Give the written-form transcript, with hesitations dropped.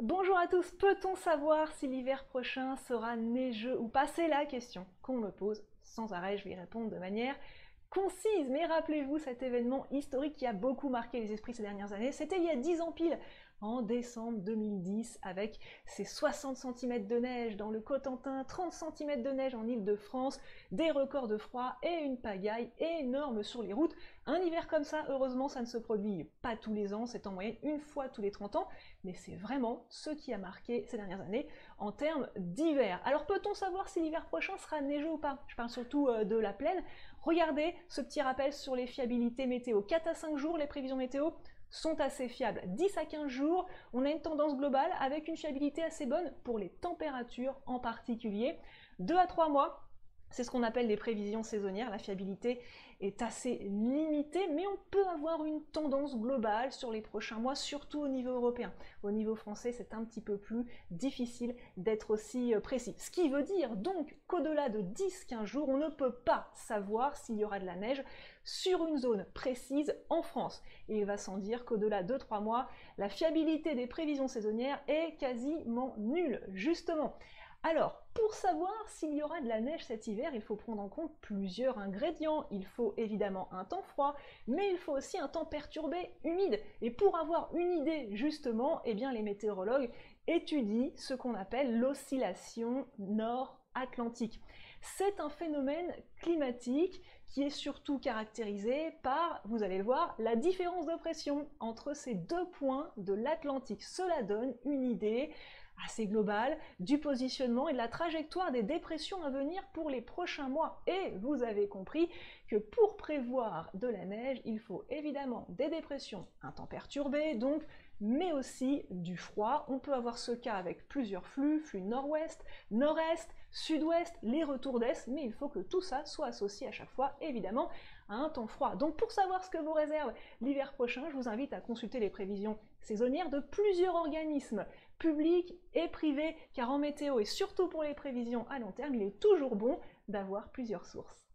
Bonjour à tous, peut-on savoir si l'hiver prochain sera neigeux ou pas? C'est la question qu'on me pose sans arrêt, je vais y répondre de manière concise. Mais rappelez-vous cet événement historique qui a beaucoup marqué les esprits ces dernières années, c'était il y a 10 ans pile, en décembre 2010, avec ses 60 cm de neige dans le Cotentin, 30 cm de neige en Île-de-France, des records de froid et une pagaille énorme sur les routes. Un hiver comme ça, heureusement, ça ne se produit pas tous les ans, c'est en moyenne une fois tous les 30 ans, mais c'est vraiment ce qui a marqué ces dernières années en termes d'hiver. Alors peut-on savoir si l'hiver prochain sera neigeux ou pas? Je parle surtout de la plaine. Regardez ce petit rappel sur les fiabilités météo. 4 à 5 jours, les prévisions météo sont assez fiables. 10 à 15 jours, on a une tendance globale avec une fiabilité assez bonne pour les températures en particulier. 2 à 3 mois, c'est ce qu'on appelle les prévisions saisonnières, la fiabilité est assez limitée, mais on peut avoir une tendance globale sur les prochains mois, surtout au niveau européen. Au niveau français, c'est un petit peu plus difficile d'être aussi précis. Ce qui veut dire donc qu'au-delà de 10-15 jours, on ne peut pas savoir s'il y aura de la neige sur une zone précise en France. Et il va sans dire qu'au-delà de 3 mois, la fiabilité des prévisions saisonnières est quasiment nulle, justement. Alors, pour savoir s'il y aura de la neige cet hiver, il faut prendre en compte plusieurs ingrédients. Il faut évidemment un temps froid, mais il faut aussi un temps perturbé, humide. Et pour avoir une idée, justement, eh bien, les météorologues étudient ce qu'on appelle l'oscillation nord-atlantique. C'est un phénomène climatique qui est surtout caractérisé par, vous allez le voir, la différence de pression entre ces deux points de l'Atlantique. Cela donne une idée assez globale du positionnement et de la trajectoire des dépressions à venir pour les prochains mois. Et vous avez compris que pour prévoir de la neige, il faut évidemment des dépressions, un temps perturbé donc, mais aussi du froid. On peut avoir ce cas avec plusieurs flux nord-ouest, nord-est, sud-ouest, les retours d'est, mais il faut que tout ça soit associé à chaque fois, évidemment, à un temps froid. Donc pour savoir ce que vous réserve l'hiver prochain, je vous invite à consulter les prévisions saisonnières de plusieurs organismes publics et privés, car en météo et surtout pour les prévisions à long terme, il est toujours bon d'avoir plusieurs sources.